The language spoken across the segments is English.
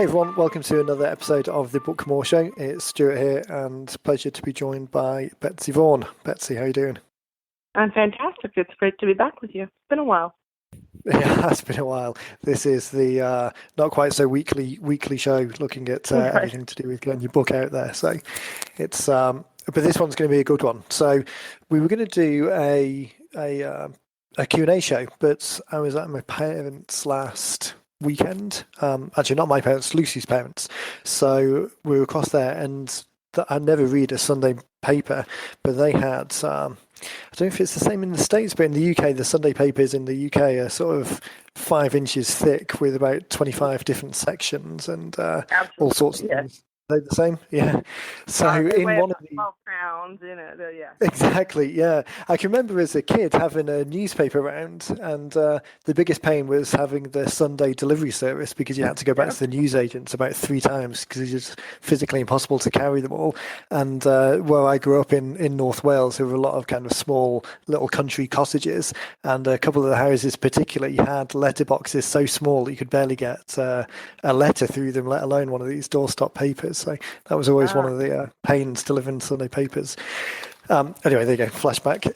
Hey everyone, welcome to another episode of the Book More Show. It's Stuart here, and pleasure to be joined by Betsy Vaughan. Betsy, how are you doing? I'm fantastic. It's great to be back with you. It's been a while. Yeah, it's been a while. This is the not quite so weekly show, looking at Right. everything to do with getting your book out there. So it's but this one's going to be a good one. So we were going to do a Q&A show, but I was at my parents' last weekend. Actually, not my parents, Lucy's parents. So we were across there, and I never read a Sunday paper, but they had. I don't know if it's the same in the States, but in the UK, the Sunday papers in the UK are sort of 5 inches thick with about 25 different sections and all sorts of Yes. things. Are they the same? Yeah. So They in weigh one of about the 12 pounds, yeah. Exactly, yeah. I can remember as a kid having a newspaper round, and the biggest pain was having the Sunday delivery service because you had to go back Yep. to the newsagents about 3 times because it's just physically impossible to carry them all. And where I grew up in North Wales, there were a lot of kind of small little country cottages, and a couple of the houses particularly had letterboxes so small that you could barely get a letter through them, let alone one of these doorstop papers. So that was always one of the pains delivering Sunday papers. Anyway, there you go. Flashback.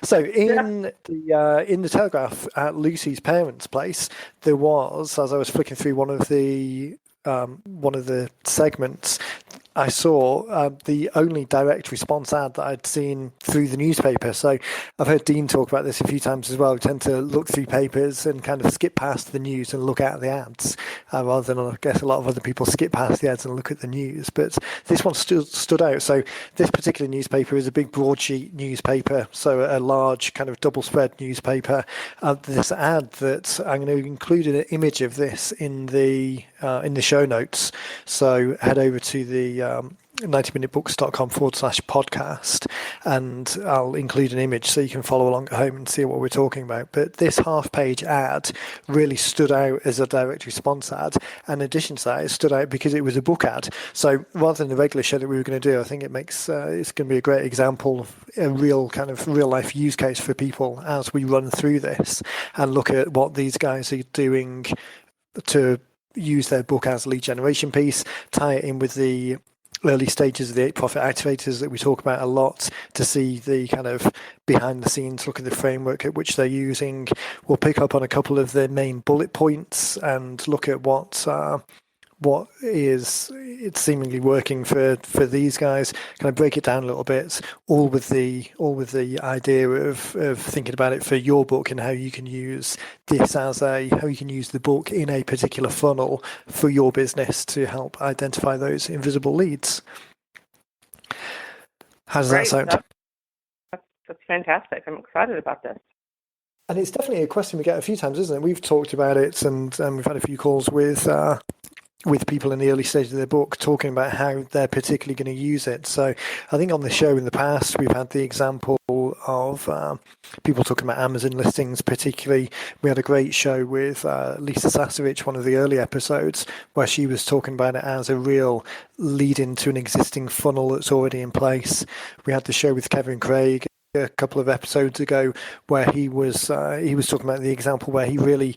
So in the Telegraph at Lucy's parents' place, there was, as I was flicking through one of the segments, I saw the only direct response ad that I'd seen through the newspaper. So I've heard Dean talk about this a few times as well. We tend to look through papers and kind of skip past the news and look at the ads, rather than I guess a lot of other people skip past the ads and look at the news. But this one stood out. So this particular newspaper is a big broadsheet newspaper, so a large kind of double spread newspaper. This ad that I'm going to include an image of this in the show notes. So head over to the 90minutebooks.com/podcast, and I'll include an image so you can follow along at home and see what we're talking about. But this half-page ad really stood out as a direct response ad. And in addition to that, it stood out because it was a book ad. So rather than the regular show that we were going to do, I think it makes it's going to be a great example of a real kind of real-life use case for people as we run through this and look at what these guys are doing to use their book as a lead generation piece, tie it in with the early stages of the 8 profit activators that we talk about a lot to see the kind of behind the scenes look at the framework at which they're using. We'll pick up on a couple of the main bullet points and look at what is it's seemingly working for these guys. Kind of break it down a little bit, all with the idea of thinking about it for your book and how you can use this how you can use the book in a particular funnel for your business to help identify those invisible leads. How does that sound? That's fantastic. I'm excited about this. And it's definitely a question we get a few times, isn't it? We've talked about it, and we've had a few calls with people in the early stage of their book talking about how they're particularly going to use it. So I think on the show in the past, we've had the example of people talking about Amazon listings particularly. We had a great show with Lisa Sasevich, one of the early episodes, where she was talking about it as a real lead into an existing funnel that's already in place. We had the show with Kevin Craig a couple of episodes ago where he was talking about the example where he really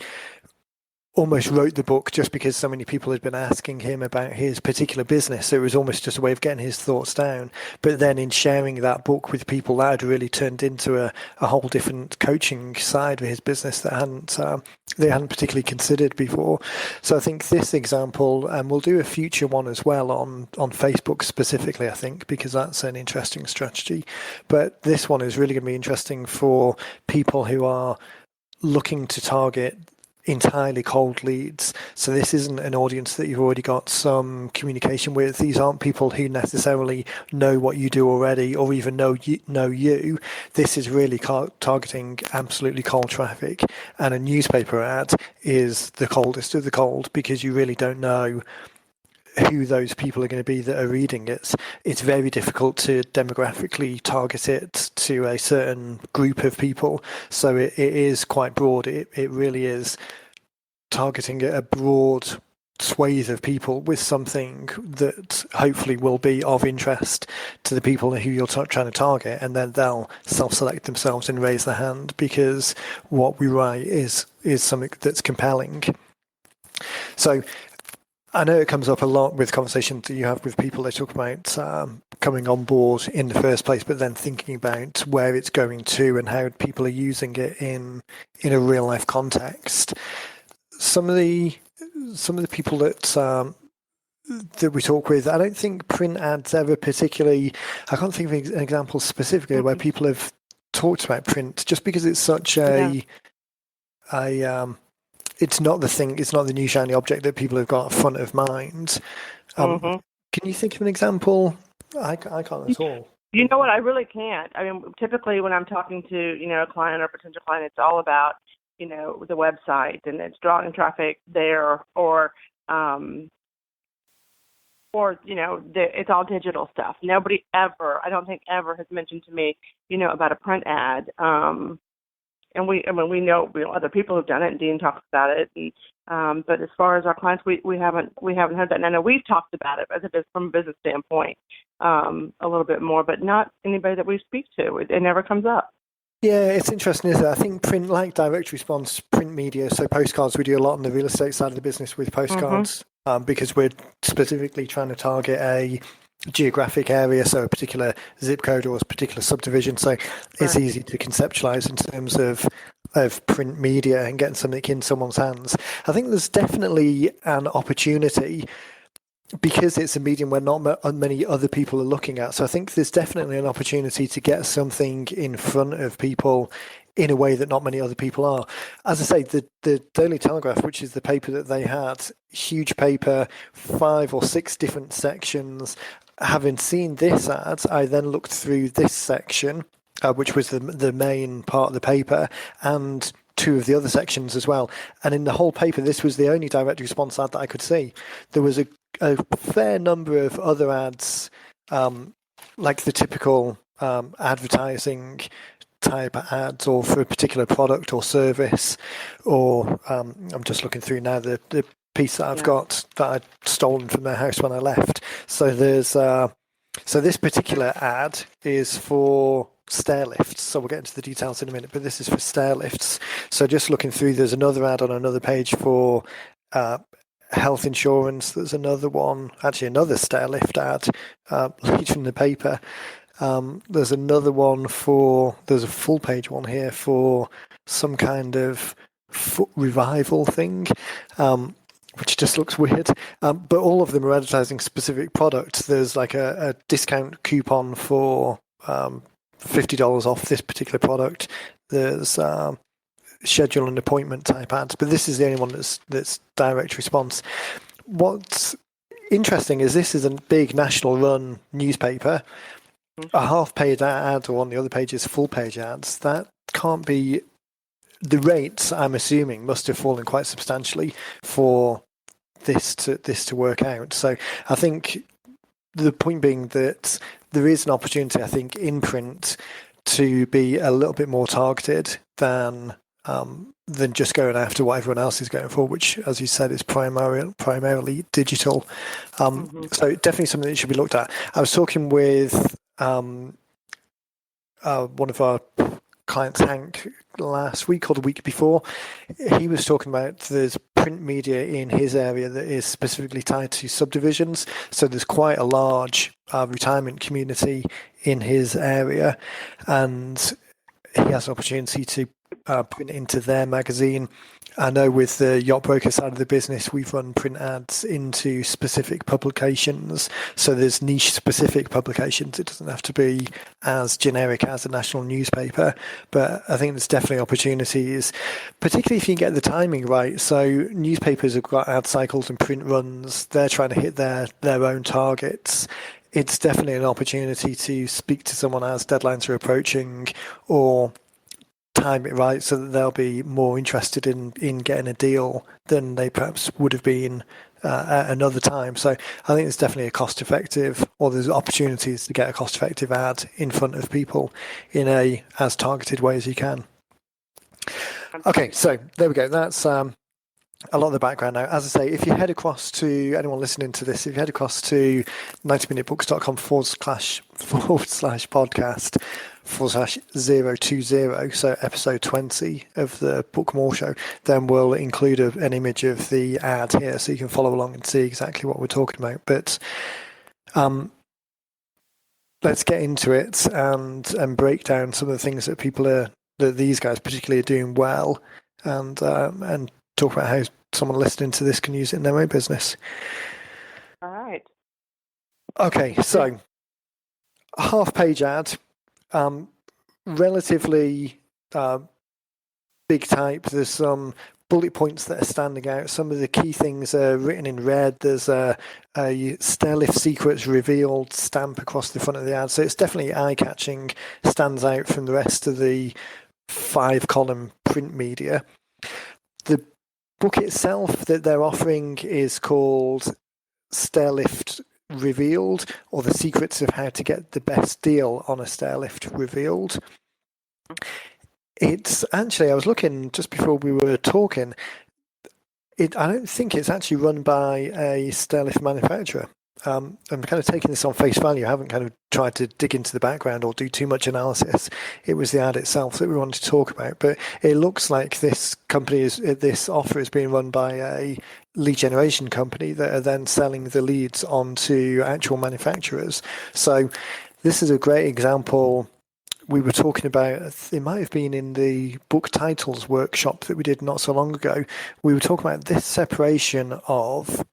almost wrote the book just because so many people had been asking him about his particular business. So it was almost just a way of getting his thoughts down. But then in sharing that book with people, that had really turned into a whole different coaching side of his business that they hadn't particularly considered before. So I think this example, and we'll do a future one as well on Facebook specifically, I think, because that's an interesting strategy. But this one is really going to be interesting for people who are looking to target entirely cold leads. So this isn't an audience that you've already got some communication with. These aren't people who necessarily know what you do already or even know you. This is really targeting absolutely cold traffic, and a newspaper ad is the coldest of the cold because you really don't know who those people are going to be that are reading it. It's very difficult to demographically target it to a certain group of people. So it is quite broad. It really is targeting a broad swathe of people with something that hopefully will be of interest to the people who you're trying to target, and then they'll self-select themselves and raise their hand because what we write is something that's compelling. So I know it comes up a lot with conversations that you have with people. They talk about coming on board in the first place, but then thinking about where it's going to and how people are using it in a real life context. Some of the people that we talk with, I don't think print ads ever particularly. I can't think of an example specifically where people have talked about print, just because it's such it's not the thing, it's not the new shiny object that people have got front of mind. Can you think of an example? I can't at all. You know what? I really can't. I mean, typically when I'm talking to, a client or potential client, it's all about, the website and it's drawing traffic there, or it's all digital stuff. Nobody ever, I don't think ever, has mentioned to me, about a print ad. And we know other people who've done it, and Dean talks about it. And, but as far as our clients, we haven't heard that. And I know we've talked about it from a business standpoint a little bit more, but not anybody that we speak to. It never comes up. Yeah, it's interesting, isn't it? I think print, like direct response, print media, so postcards, we do a lot on the real estate side of the business with postcards because we're specifically trying to target a geographic area, so a particular zip code or a particular subdivision. So it's easy to conceptualize in terms of print media and getting something in someone's hands. I think there's definitely an opportunity because it's a medium where not many other people are looking at. So I think there's definitely an opportunity to get something in front of people in a way that not many other people are. As I say, the Daily Telegraph, which is the paper that they had, huge paper, 5 or 6 different sections. Having seen this ad, I then looked through this section, which was the main part of the paper, and 2 of the other sections as well. And in the whole paper, this was the only direct response ad that I could see. There was a fair number of other ads, like the typical advertising type ads, or for a particular product or service, or I'm just looking through now the piece that I've got that I'd stolen from their house when I left. So there's so this particular ad is for stairlifts. So we'll get into the details in a minute, but this is for stairlifts. So just looking through, there's another ad on another page for health insurance. There's another one, actually another stairlift ad, lead from the paper. There's another one there's a full page one here for some kind of foot revival thing, which just looks weird. But all of them are advertising specific products. There's like a discount coupon for $50 off this particular product. There's schedule an appointment type ads, but this is the only one that's direct response. What's interesting is this is a big national run newspaper. A half-page ad, or on the other page is full-page ads. That can't be. The rates, I'm assuming, must have fallen quite substantially for this to work out. So I think the point being that there is an opportunity, I think, in print to be a little bit more targeted than just going after what everyone else is going for, which, as you said, is primarily digital. So definitely something that should be looked at. I was talking with one of our clients, Hank, last week or the week before. He was talking about there's print media in his area that is specifically tied to subdivisions. So there's quite a large retirement community in his area, and he has an opportunity to print into their magazine. I know with the yacht broker side of the business, we've run print ads into specific publications. So there's niche specific publications. It doesn't have to be as generic as a national newspaper, but I think there's definitely opportunities, particularly if you get the timing right. So newspapers have got ad cycles and print runs. They're trying to hit their own targets. It's definitely an opportunity to speak to someone as deadlines are approaching, or time it right so that they'll be more interested in getting a deal than they perhaps would have been at another time. So I think it's definitely a cost-effective, or there's opportunities to get a cost-effective ad in front of people in a as targeted way as you can. Okay, so there we go. That's a lot of the background now. As I say, if you head across to anyone listening to this, if you head across to 90minutebooks.com /podcast /020, so episode 20 of the Book More Show, then we'll include an image of the ad here so you can follow along and see exactly what we're talking about. But let's get into it and break down some of the things that that these guys particularly are doing well, and talk about how someone listening to this can use it in their own business. All right. Okay, so half-page ad, relatively big type. There's some bullet points that are standing out. Some of the key things are written in red. There's a stairlift secrets revealed stamp across the front of the ad. So it's definitely eye-catching, stands out from the rest of the 5-column print media. The book itself that they're offering is called Stairlift Revealed, or The Secrets of How to Get the Best Deal on a Stairlift Revealed. It's actually, I was looking just before we were talking, I don't think it's actually run by a stairlift manufacturer. I'm kind of taking this on face value. I haven't kind of tried to dig into the background or do too much analysis. It was the ad itself that we wanted to talk about. But it looks like this offer is being run by a lead generation company that are then selling the leads onto actual manufacturers. So this is a great example. We were talking about, it might have been in the book titles workshop that we did not so long ago. We were talking about this separation of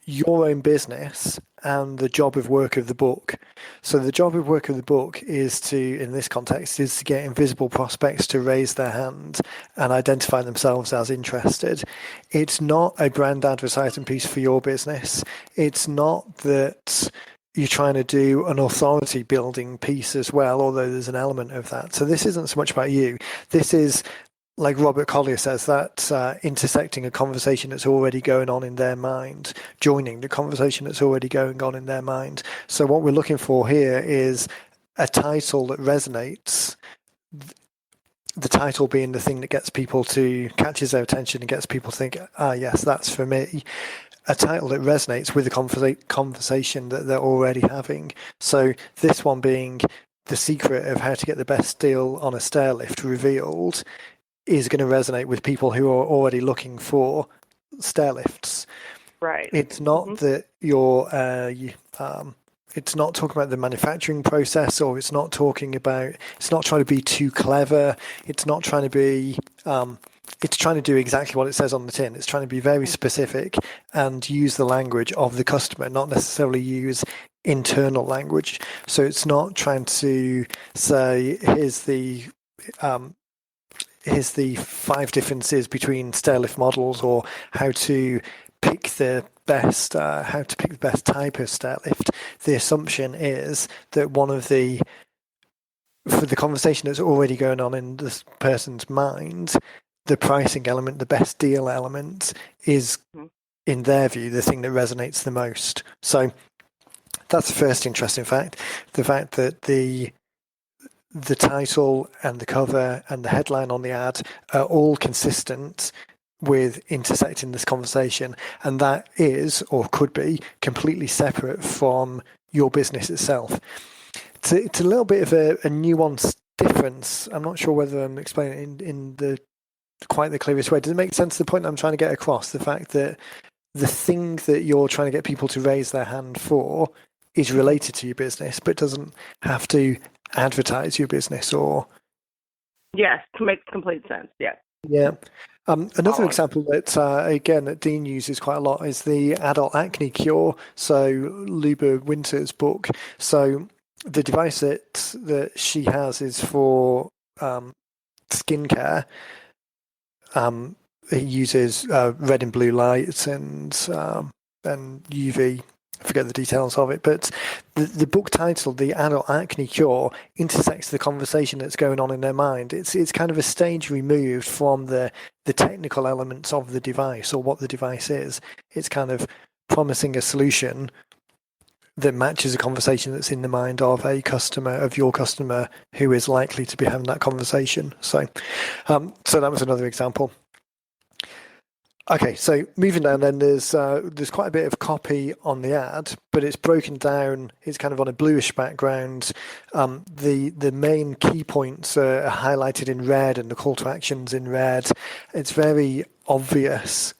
your own business and the job of work of the book. So the job of work of the book is to, in this context, is to get invisible prospects to raise their hand and identify themselves as interested. It's not a brand advertising piece for your business. It's not that you're trying to do an authority building piece as well, although there's an element of that. So this isn't so much about you. This is, like Robert Collier says, that intersecting a conversation that's already going on in their mind, joining the conversation that's already going on in their mind. So what we're looking for here is a title that resonates, the title being the thing that catches their attention and gets people to think, yes, that's for me. A title that resonates with the conversation that they're already having. So this one being The Secret of How to Get the Best Deal on a Stairlift Revealed is going to resonate with people who are already looking for stairlifts. Right. It's not that it's not talking about the manufacturing process, or it's not trying to be too clever. It's not trying to be, it's trying to do exactly what it says on the tin. It's trying to be very specific and use the language of the customer, not necessarily use internal language. So it's not trying to say, here's the 5 differences between stairlift models, or how to pick the best type of stairlift. The assumption is that for the conversation that's already going on in this person's mind, the pricing element, the best deal element, is, in their view, the thing that resonates the most. So that's the first interesting fact. The fact that the title and the cover and the headline on the ad are all consistent with intersecting this conversation, and that is, or could be, completely separate from your business itself. It's a little bit of a nuanced difference. I'm not sure whether I'm explaining it in quite the clearest way. Does it make sense, the point I'm trying to get across? The fact that the thing that you're trying to get people to raise their hand for is related to your business, but doesn't have to advertise your business, or... Yes, makes complete sense. Yeah. Another example that Dean uses quite a lot is the adult acne cure. So Luba Winter's book. So the device that she has is for skincare. It uses red and blue lights and UV. I forget the details of it, but the book title, The Adult Acne Cure, intersects the conversation that's going on in their mind. It's kind of a stage removed from the technical elements of the device or what the device is. It's kind of promising a solution that matches a conversation that's in the mind of your customer who is likely to be having that conversation. So that was another example. Okay, so moving down, then there's quite a bit of copy on the ad, but it's broken down. It's kind of on a bluish background. The main key points are highlighted in red, and the call to actions in red. It's very obvious.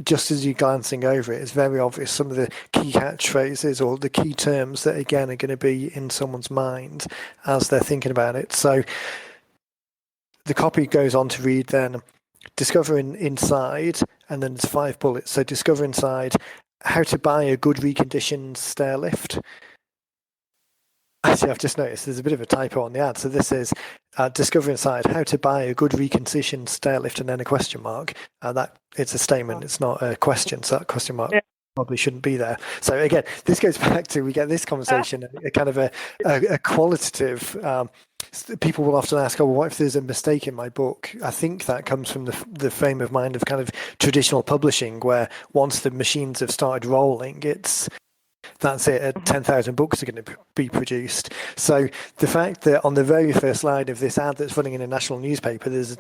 Just as you're glancing over it, it's very obvious some of the key catchphrases or the key terms that again are going to be in someone's mind as they're thinking about it. So the copy goes on to read then. Discover inside, and then there's 5 bullets. So discover inside, how to buy a good reconditioned stairlift. Actually, I've just noticed there's a bit of a typo on the ad. So this is discover inside, how to buy a good reconditioned stairlift, and then a question mark. That it's a statement, it's not a question. So that question mark probably shouldn't be there. So again, this goes back to, we get this conversation, a kind of a qualitative. People will often ask, oh, well, what if there's a mistake in my book? I think that comes from the frame of mind of kind of traditional publishing, where once the machines have started rolling, that's it, 10,000 books are going to be produced. So the fact that on the very first line of this ad that's running in a national newspaper, there's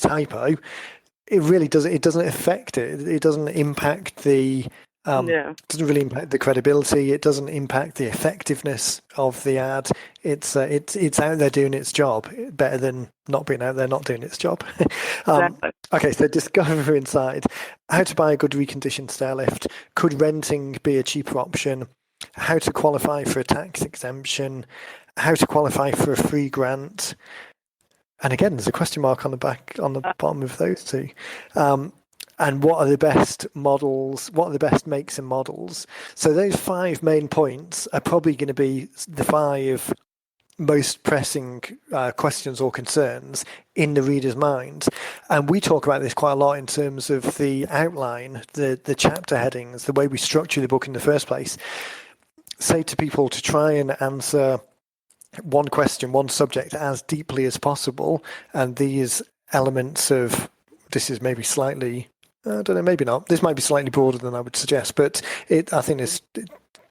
a typo, it really doesn't, it doesn't affect it. It doesn't impact the doesn't really impact the credibility. It doesn't impact the effectiveness of the ad. It's out there doing its job better than not being out there not doing its job. Exactly. Okay, so discover inside, how to buy a good reconditioned stairlift. Could renting be a cheaper option? How to qualify for a tax exemption? How to qualify for a free grant? And again, there's a question mark on the bottom of those two. And what are the best models? What are the best makes and models? So those 5 main points are probably going to be the 5 most pressing questions or concerns in the reader's mind. And we talk about this quite a lot in terms of the outline, the chapter headings, the way we structure the book in the first place. Say to people to try and answer one question, one subject as deeply as possible. And these elements of, this is maybe slightly, I don't know, maybe not. This might be slightly broader than I would suggest, but I think it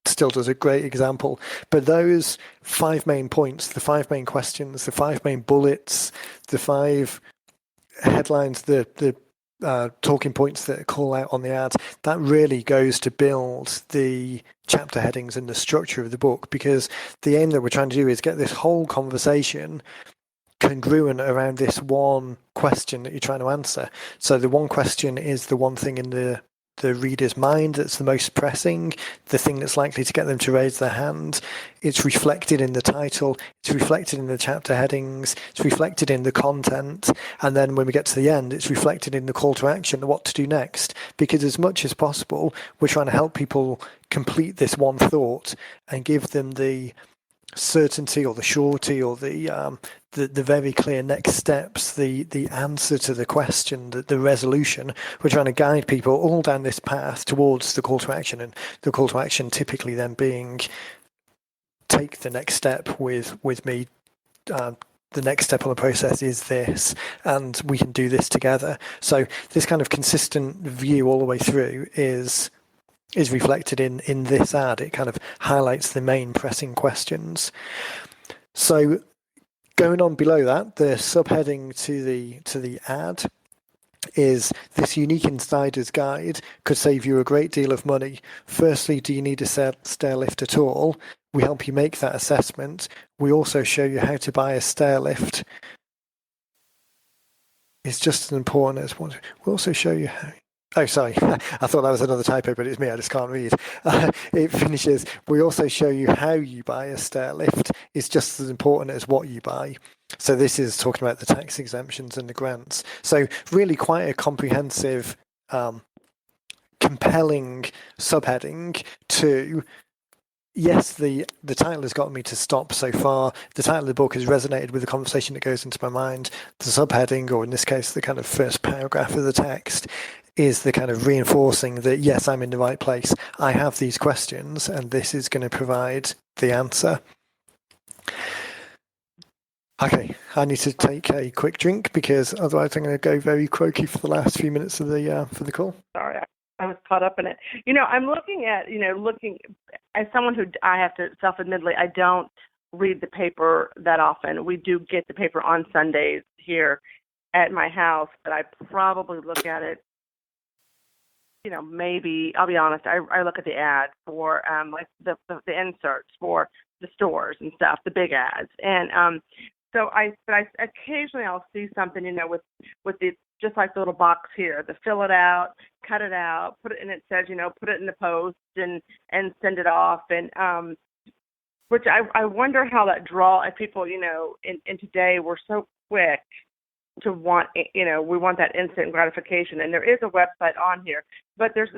still does a great example. But those 5 main points, the 5 main questions, the 5 main bullets, the 5 headlines, the talking points that call out on the ad, that really goes to build the chapter headings and the structure of the book, because the aim that we're trying to do is get this whole conversation congruent around this one question that you're trying to answer. So the one question is the one thing in the reader's mind that's the most pressing, the thing that's likely to get them to raise their hand. It's reflected in the title, it's reflected in the chapter headings, it's reflected in the content, and then when we get to the end, it's reflected in the call to action, what to do next. Because as much as possible, we're trying to help people complete this one thought and give them the certainty or the surety or the very clear next steps, the answer to the question, the resolution. We're trying to guide people all down this path towards the call to action, and the call to action typically then being take the next step with me. The next step on the process is this, and we can do this together. So this kind of consistent view all the way through is reflected in this ad. It kind of highlights the main pressing questions. So going on below that, the subheading to the ad is this unique insider's guide could save you a great deal of money. Firstly, do you need a stairlift at all? We help you make that assessment. We also show you how to buy a stairlift. It's just as important as one. We also show you how. Oh, sorry. I thought that was another typo, but it's me. I just can't read. It finishes. We also show you how you buy a stairlift. It's just as important as what you buy. So this is talking about the tax exemptions and the grants. So really quite a comprehensive, compelling subheading to, yes, the title has got me to stop so far. The title of the book has resonated with the conversation that goes into my mind. The subheading, or in this case, the kind of first paragraph of the text, is the kind of reinforcing that, yes, I'm in the right place. I have these questions, and this is going to provide the answer. Okay, I need to take a quick drink because otherwise I'm going to go very croaky for the last few minutes of the for the call. Sorry, I was caught up in it. I'm looking at, as someone who, I have to self-admittedly, I don't read the paper that often. We do get the paper on Sundays here, at my house, but I probably look at it, maybe I'll be honest. I look at the ads for like the inserts for the stores and stuff, the big ads, and but I occasionally I'll see something, with the just like the little box here, the fill it out, cut it out, put it, and it says, put it in the post and send it off, and which I wonder how that draw if people, in today we're so quick to want, we want that instant gratification. And there is a website on here, but there's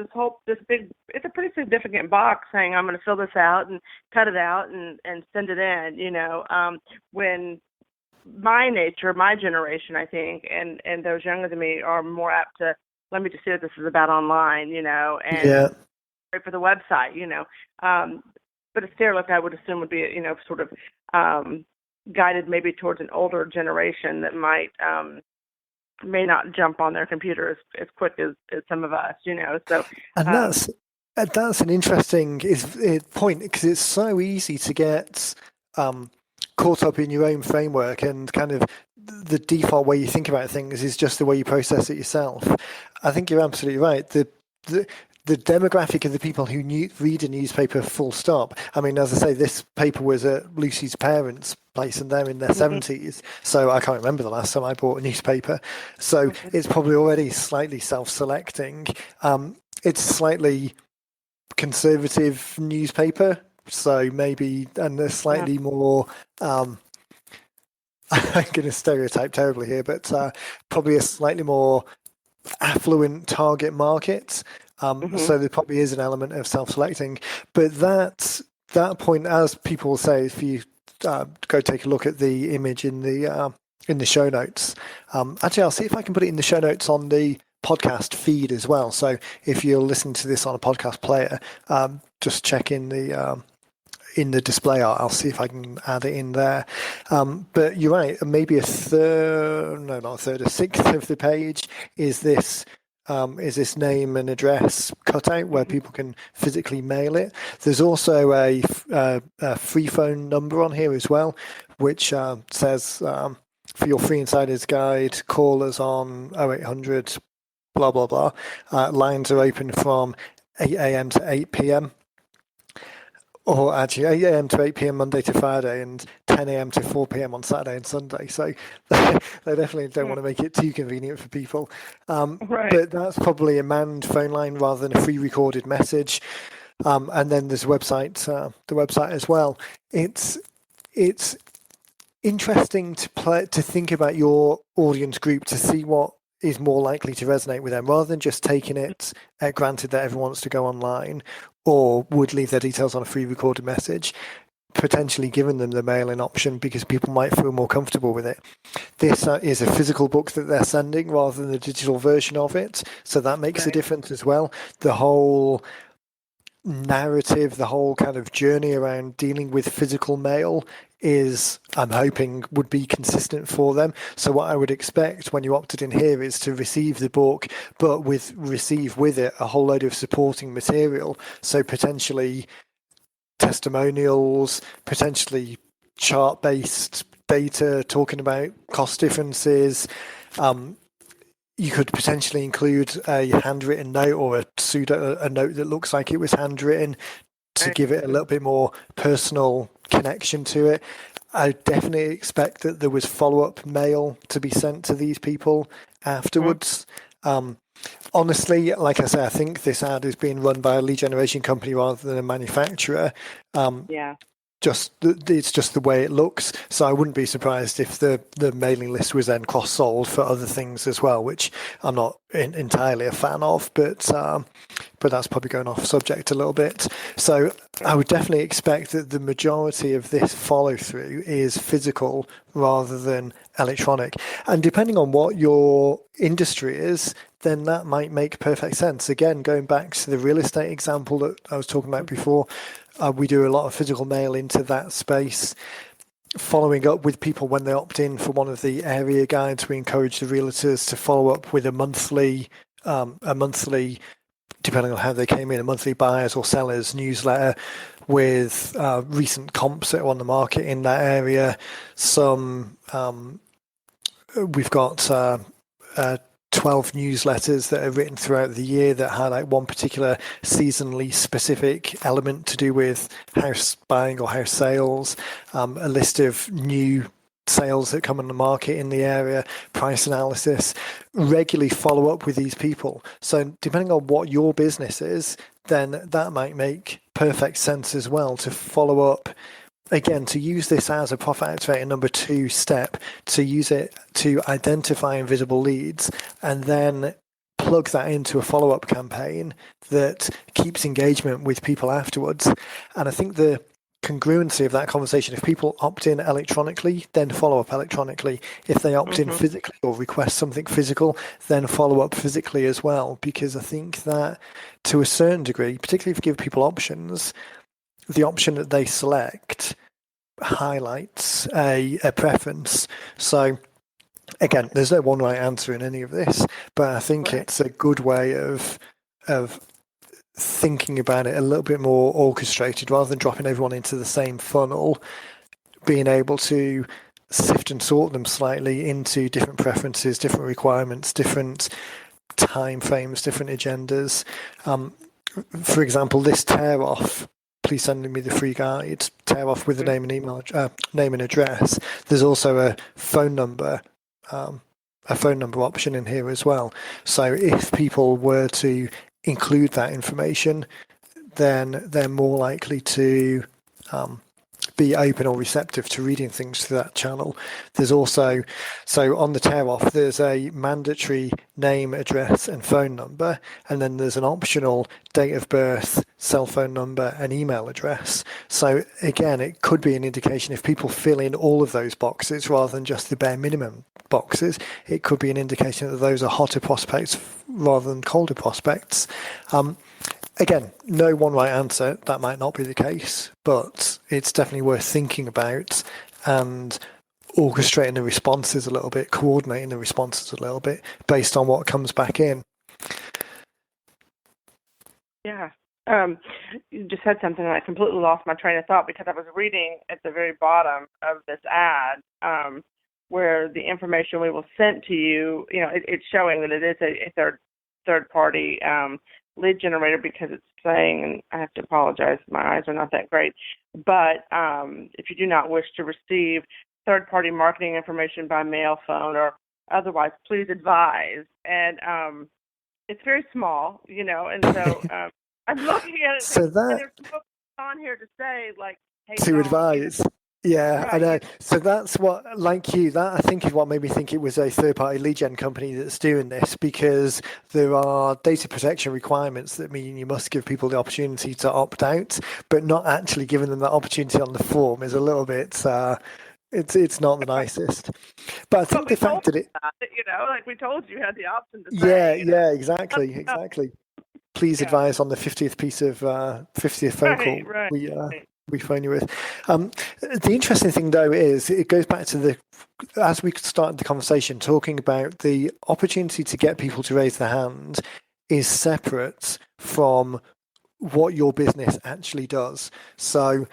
this big, it's a pretty significant box saying I'm going to fill this out and cut it out and send it in, when my nature, my generation, I think, and those younger than me are more apt to, let me just see what this is about online, and wait for the website, but a stairlift I would assume would be, sort of, guided maybe towards an older generation that may not jump on their computer as quick as some of us, So, and that's an interesting point, because it's so easy to get caught up in your own framework, and kind of the default way you think about things is just the way you process it yourself. I think you're absolutely right. The demographic of the people who read a newspaper, full stop. I mean, as I say, this paper was at Lucy's parents' place, and they're in their 70s. So I can't remember the last time I bought a newspaper. So it's probably already slightly self-selecting. It's slightly conservative newspaper. So maybe, and they're slightly more, I'm going to stereotype terribly here, but probably a slightly more affluent target market. So there probably is an element of self-selecting, but that point, as people say, if you go take a look at the image in the show notes, actually I'll see if I can put it in the show notes on the podcast feed as well. So if you're listening to this on a podcast player, just check in the display art. I'll see if I can add it in there. But you're right, maybe a sixth of the page is this name and address cutout where people can physically mail it. There's also a free phone number on here as well, which says for your free insiders guide, call us on 0800 blah blah blah. Lines are open from 8 a.m. to 8 p.m. or actually 8 a.m. to 8 p.m. Monday to Friday, and 10 a.m. to 4 p.m. on Saturday and Sunday. So they definitely don't want to make it too convenient for people. Right. But that's probably a manned phone line rather than a free recorded message. And then there's the website as well. It's interesting to think about your audience group, to see what is more likely to resonate with them, rather than just taking it at granted that everyone wants to go online or would leave their details on a free recorded message, potentially giving them the mail-in option because people might feel more comfortable with it. This is a physical book that they're sending rather than a digital version of it, so that makes a difference as well. The whole narrative, the whole kind of journey around dealing with physical mail is, I'm hoping, would be consistent for them. So what I would expect when you opted in here is to receive the book, but receive with it a whole load of supporting material. So potentially testimonials, potentially chart-based data talking about cost differences. You could potentially include a handwritten note or a note that looks like it was handwritten to give it a little bit more personal connection to it. I definitely expect that there was follow-up mail to be sent to these people afterwards. Honestly, like I say, I think this ad is being run by a lead generation company rather than a manufacturer. It's just the way it looks. So I wouldn't be surprised if the mailing list was then cross-sold for other things as well, which I'm not entirely a fan of, but that's probably going off subject a little bit. So I would definitely expect that the majority of this follow-through is physical rather than electronic. And depending on what your industry is, then that might make perfect sense. Again, going back to the real estate example that I was talking about before, we do a lot of physical mail into that space. Following up with people when they opt in for one of the area guides, we encourage the realtors to follow up with a monthly, depending on how they came in, a monthly buyers or sellers newsletter with recent comps that are on the market in that area, some we've got 12 newsletters that are written throughout the year that highlight one particular seasonally specific element to do with house buying or house sales, a list of new sales that come on the market in the area, price analysis, regularly follow up with these people. So depending on what your business is, then that might make perfect sense as well to follow up. Again, to use this as a profit activator number 2 step, to use it to identify invisible leads and then plug that into a follow-up campaign that keeps engagement with people afterwards. And I think the congruency of that conversation, if people opt in electronically, then follow up electronically. If they opt in physically or request something physical, then follow up physically as well. Because I think that to a certain degree, particularly if you give people options, the option that they select highlights a preference. So again, there's no one right answer in any of this, but I think it's a good way of thinking about it a little bit more orchestrated rather than dropping everyone into the same funnel, being able to sift and sort them slightly into different preferences, different requirements, different time frames, different agendas. For example, this tear off, please send me the free guide, tear off with the name and email, name and address. There's also a phone number option in here as well. So if people were to include that information, then they're more likely to be open or receptive to reading things through that channel. There's also, so on the tear off, there's a mandatory name, address, and phone number, and then there's an optional date of birth, cell phone number, and email address. So again, it could be an indication if people fill in all of those boxes rather than just the bare minimum boxes, it could be an indication that those are hotter prospects rather than colder prospects. Again, no one right answer. That might not be the case, but it's definitely worth thinking about and orchestrating the responses a little bit, coordinating the responses a little bit based on what comes back in. Yeah. You just said something and I completely lost my train of thought because I was reading at the very bottom of this ad where the information we will send to you, it's showing that it is a third party lead generator because it's saying, and I have to apologize, my eyes are not that great, but if you do not wish to receive third-party marketing information by mail, phone, or otherwise, please advise. And it's very small, and so I'm looking at it, so and there's no on here to say, like, hey, to advise. Yeah, right. I know. So that's what, like you, that I think is what made me think it was a third-party lead gen company that's doing this, because there are data protection requirements that mean you must give people the opportunity to opt out, but not actually giving them that opportunity on the form is a little bit, it's not the nicest. But I think the fact that like we told you had the option to say. Yeah, exactly. Please advise on the 50th piece of 50th phone call we phone you with. The interesting thing, though, is it goes back to as we started the conversation, talking about the opportunity to get people to raise their hand is separate from what your business actually does. So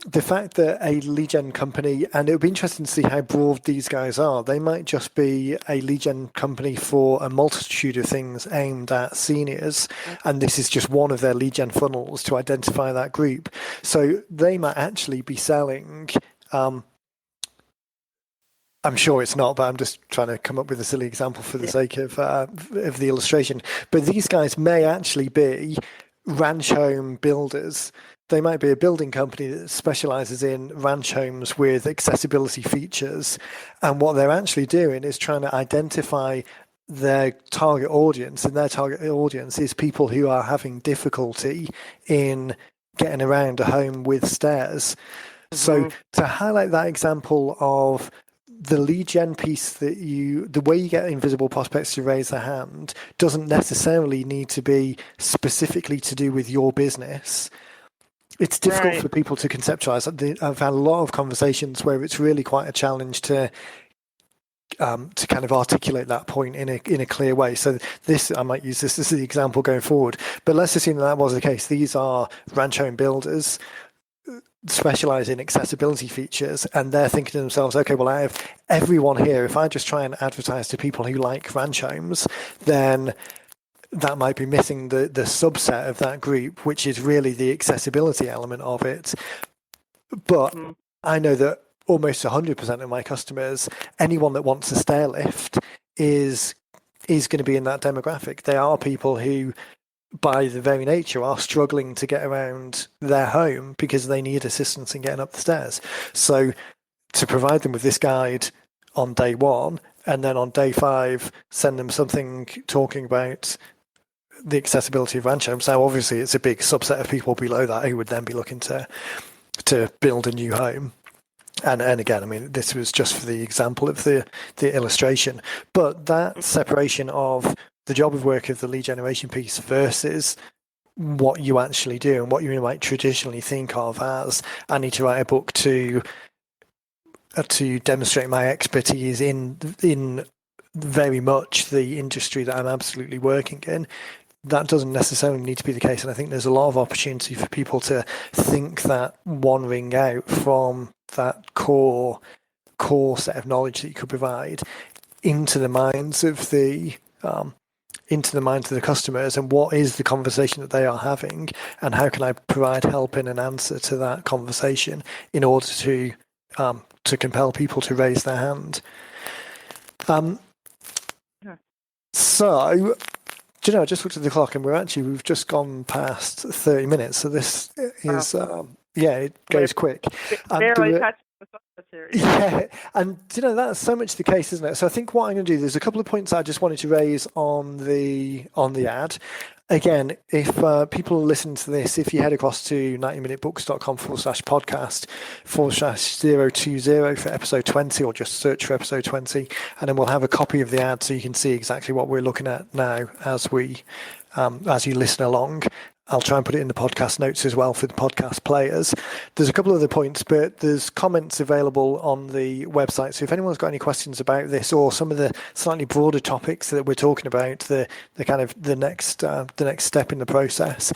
the fact that a lead gen company, and it would be interesting to see how broad these guys are. They might just be a lead gen company for a multitude of things aimed at seniors, and this is just one of their lead gen funnels to identify that group. So they might actually be selling, I'm sure it's not, but I'm just trying to come up with a silly example for the sake of the illustration. But these guys may actually be ranch home builders. They might be a building company that specializes in ranch homes with accessibility features. And what they're actually doing is trying to identify their target audience. And their target audience is people who are having difficulty in getting around a home with stairs. Mm-hmm. So to highlight that example of the lead gen piece, the way you get invisible prospects to raise their hand doesn't necessarily need to be specifically to do with your business. It's difficult for people to conceptualize. I've had a lot of conversations where it's really quite a challenge to kind of articulate that point in a clear way. So I might use this as the example going forward. But let's assume that was the case. These are ranch home builders. specialize in accessibility features, and they're thinking to themselves, okay, well, I have everyone here. If I just try and advertise to people who like ranch homes, then that might be missing the subset of that group, which is really the accessibility element of it. But I know that almost 100% of my customers, anyone that wants a stairlift is going to be in that demographic. They are people who, by the very nature, are struggling to get around their home because they need assistance in getting up the stairs. So to provide them with this guide on day one, and then on day 5, send them something talking about the accessibility of ranch homes. Now, obviously, it's a big subset of people below that who would then be looking to build a new home. And again, I mean, this was just for the example of the illustration. But that separation of the job of work of the lead generation piece versus what you actually do and what you might traditionally think of as, I need to write a book to demonstrate my expertise in very much the industry that I'm absolutely working in. That doesn't necessarily need to be the case, and I think there's a lot of opportunity for people to think that one ring out from that core set of knowledge that you could provide into the minds of the customers, and what is the conversation that they are having, and how can I provide help in an answer to that conversation in order to compel people to raise their hand. So, do you know, I just looked at the clock and we've just gone past 30 minutes. So this is, it goes quick. Barely touched the series. Yeah, and you know, that's so much the case, isn't it? So I think what I'm going to do, there's a couple of points I just wanted to raise on the ad. Again, if people listen to this, if you head across to 90minutebooks.com/podcast/020 for episode 20, or just search for episode 20, and then we'll have a copy of the ad so you can see exactly what we're looking at now as you listen along. I'll try and put it in the podcast notes as well for the podcast players. There's a couple of other points, but there's comments available on the website. So if anyone's got any questions about this or some of the slightly broader topics that we're talking about, the kind of the next step in the process,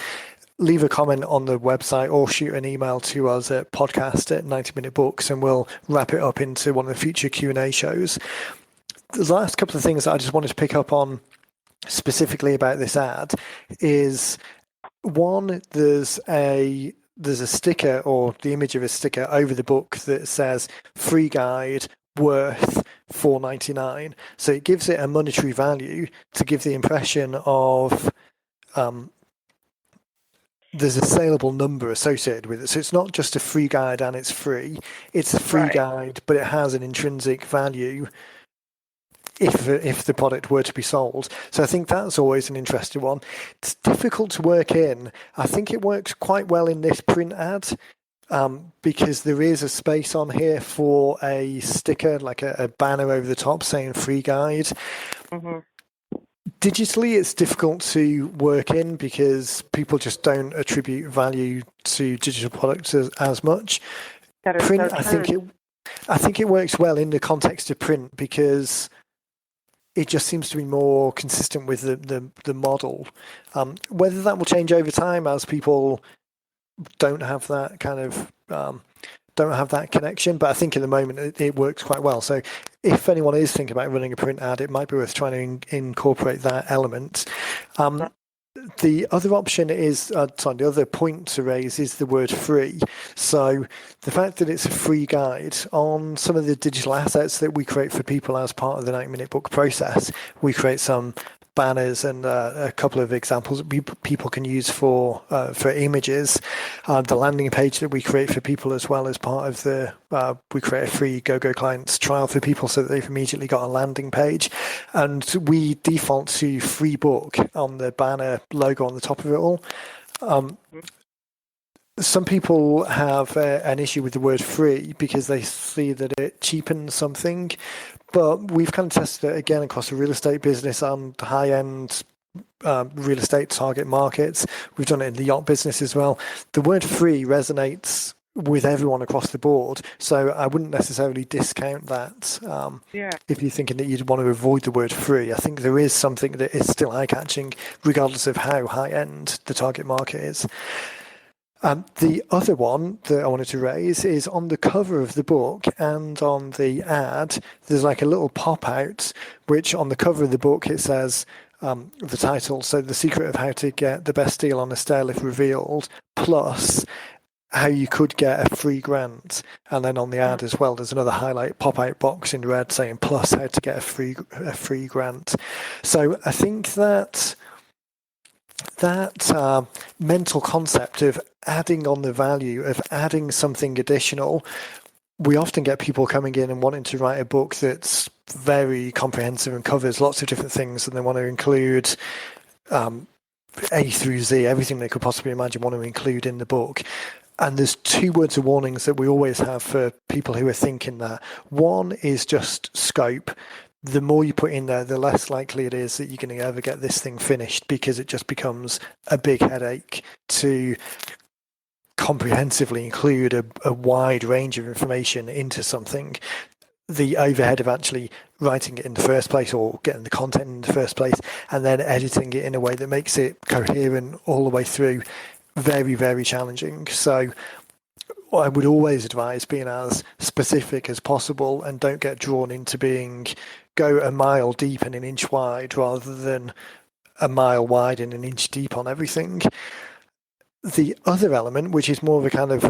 leave a comment on the website or shoot an email to us at podcast@90minutebooks, and we'll wrap it up into one of the future Q&A shows. The last couple of things that I just wanted to pick up on specifically about this ad is, one, there's a sticker, or the image of a sticker over the book that says free guide worth $4.99. So it gives it a monetary value to give the impression of there's a saleable number associated with it. So it's not just a free guide and it's free. It's a free guide, but it has an intrinsic value if the product were to be sold. So I think that's always an interesting one. It's difficult to work in. I think it works quite well in this print ad because there is a space on here for a sticker, like a banner over the top saying free guide. Mm-hmm. Digitally, it's difficult to work in because people just don't attribute value to digital products as much. Print, I think it works well in the context of print because it just seems to be more consistent with the model. Whether that will change over time as people don't have that kind of don't have that connection, but I think at the moment it works quite well. So if anyone is thinking about running a print ad, it might be worth trying to incorporate that element. The other option is, the other point to raise is the word free. So the fact that it's a free guide on some of the digital assets that we create for people as part of the 90-minute book process, we create some banners and a couple of examples that people can use for images. The landing page that we create for people as well as part of we create a free GoGo Clients trial for people so that they've immediately got a landing page. And we default to free book on the banner logo on the top of it all. Some people have an issue with the word free because they see that it cheapens something. But we've kind of tested it again across the real estate business and high-end real estate target markets. We've done it in the yacht business as well. The word free resonates with everyone across the board. So I wouldn't necessarily discount that if you're thinking that you'd want to avoid the word free. I think there is something that is still eye-catching regardless of how high-end the target market is. The other one that I wanted to raise is on the cover of the book and on the ad, there's like a little pop out, which on the cover of the book it says the title, so The Secret of How to Get the Best Deal on a Stairlift Revealed, plus how you could get a free grant. And then on the ad as well, there's another highlight pop out box in red saying plus how to get a free grant. So I think that mental concept of adding on the value, of adding something additional, we often get people coming in and wanting to write a book that's very comprehensive and covers lots of different things, and they want to include A through Z, everything they could possibly imagine want to include in the book. And there's two words of warnings that we always have for people who are thinking that. One is just scope. The more you put in there, the less likely it is that you're going to ever get this thing finished, because it just becomes a big headache to comprehensively include a wide range of information into something. The overhead of actually writing it in the first place, or getting the content in the first place, and then editing it in a way that makes it coherent all the way through, very, very challenging. So I would always advise being as specific as possible, and don't get drawn into go a mile deep and an inch wide rather than a mile wide and an inch deep on everything. The other element, which is more of a kind of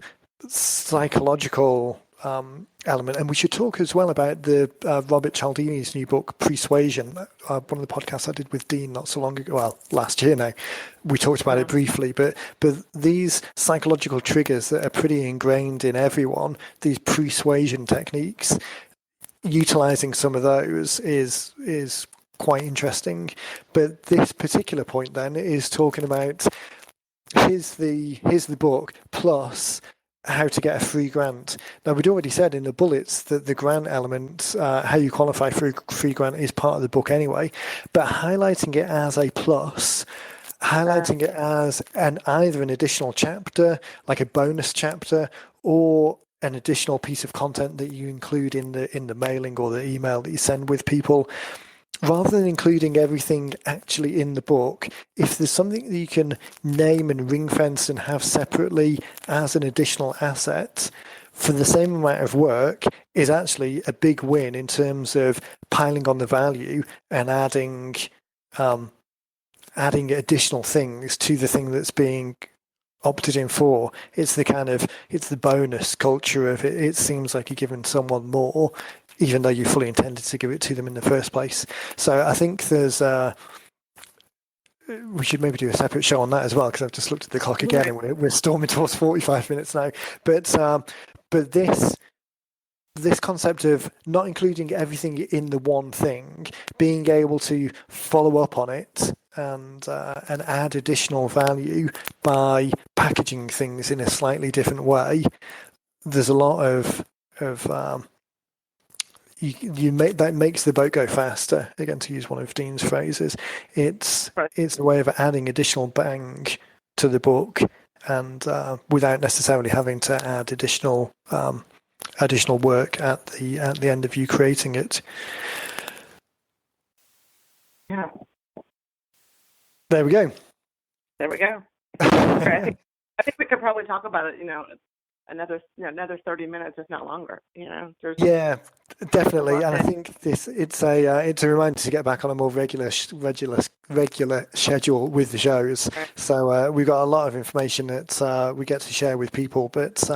psychological element, and we should talk as well about the Robert Cialdini's new book, Persuasion, one of the podcasts I did with Dean not so long ago, well, last year now. We talked about it briefly, but these psychological triggers that are pretty ingrained in everyone, these persuasion techniques, utilizing some of those is quite interesting. But this particular point then is talking about here's the book plus how to get a free grant. Now, we'd already said in the bullets that the grant element, how you qualify for a free grant, is part of the book anyway, but highlighting it as a plus, highlighting it as either an additional chapter, like a bonus chapter, or an additional piece of content that you include in the mailing or the email that you send with people. Rather than including everything actually in the book, if there's something that you can name and ring fence and have separately as an additional asset for the same amount of work, is actually a big win in terms of piling on the value and adding additional things to the thing that's being opted in for. It's the bonus culture of it. It seems like you're giving someone more, even though you fully intended to give it to them in the first place. So I think we should maybe do a separate show on that as well, because I've just looked at the clock again and we're storming towards 45 minutes now. But this concept of not including everything in the one thing, being able to follow up on it and add additional value by packaging things in a slightly different way, there's a lot of that makes the boat go faster. Again, to use one of Dean's phrases, it's a way of adding additional bang to the book, and without necessarily having to add additional work at the end of you creating it. Yeah. There we go. I think we could probably talk about it, another 30 minutes, if not longer. Yeah, definitely. And I think it's a reminder to get back on a more regular schedule with the shows. So we've got a lot of information that we get to share with people, but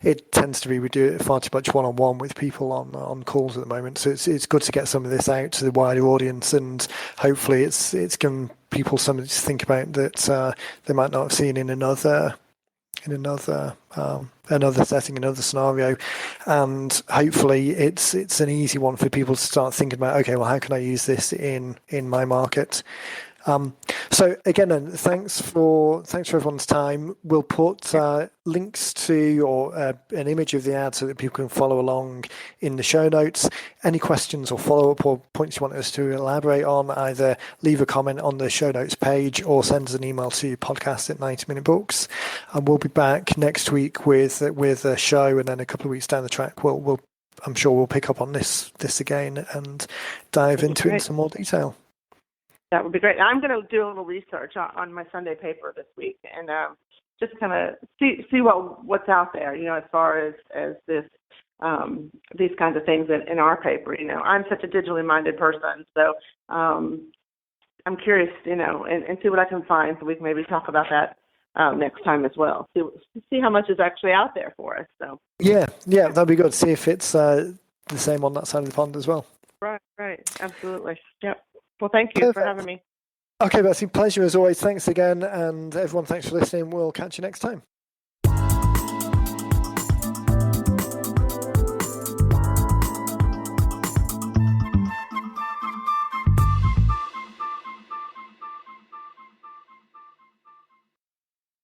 it tends to be we do it far too much one-on-one with people on calls at the moment. So it's good to get some of this out to the wider audience, and hopefully it's given people something to think about that they might not have seen in another setting, another scenario. And hopefully it's an easy one for people to start thinking about, okay, well, how can I use this in my market? So again, then, thanks for everyone's time. We'll put links to or an image of the ad so that people can follow along in the show notes. Any questions or follow-up or points you want us to elaborate on, either leave a comment on the show notes page or send us an email to podcast@90minutebooks. And we'll be back next week with a show, and then a couple of weeks down the track, I'm sure we'll pick up on this again and dive into it in some more detail. That would be great. I'm going to do a little research on my Sunday paper this week and just kind of see what's out there, as far as this these kinds of things in our paper. I'm such a digitally minded person, so I'm curious, and see what I can find, so we can maybe talk about that next time as well. See how much is actually out there for us. So yeah, that'd be good. See if it's the same on that side of the pond as well. Right, absolutely. Yep. Well, thank you for having me. Okay, Betsy, pleasure as always. Thanks again, and everyone, thanks for listening. We'll catch you next time.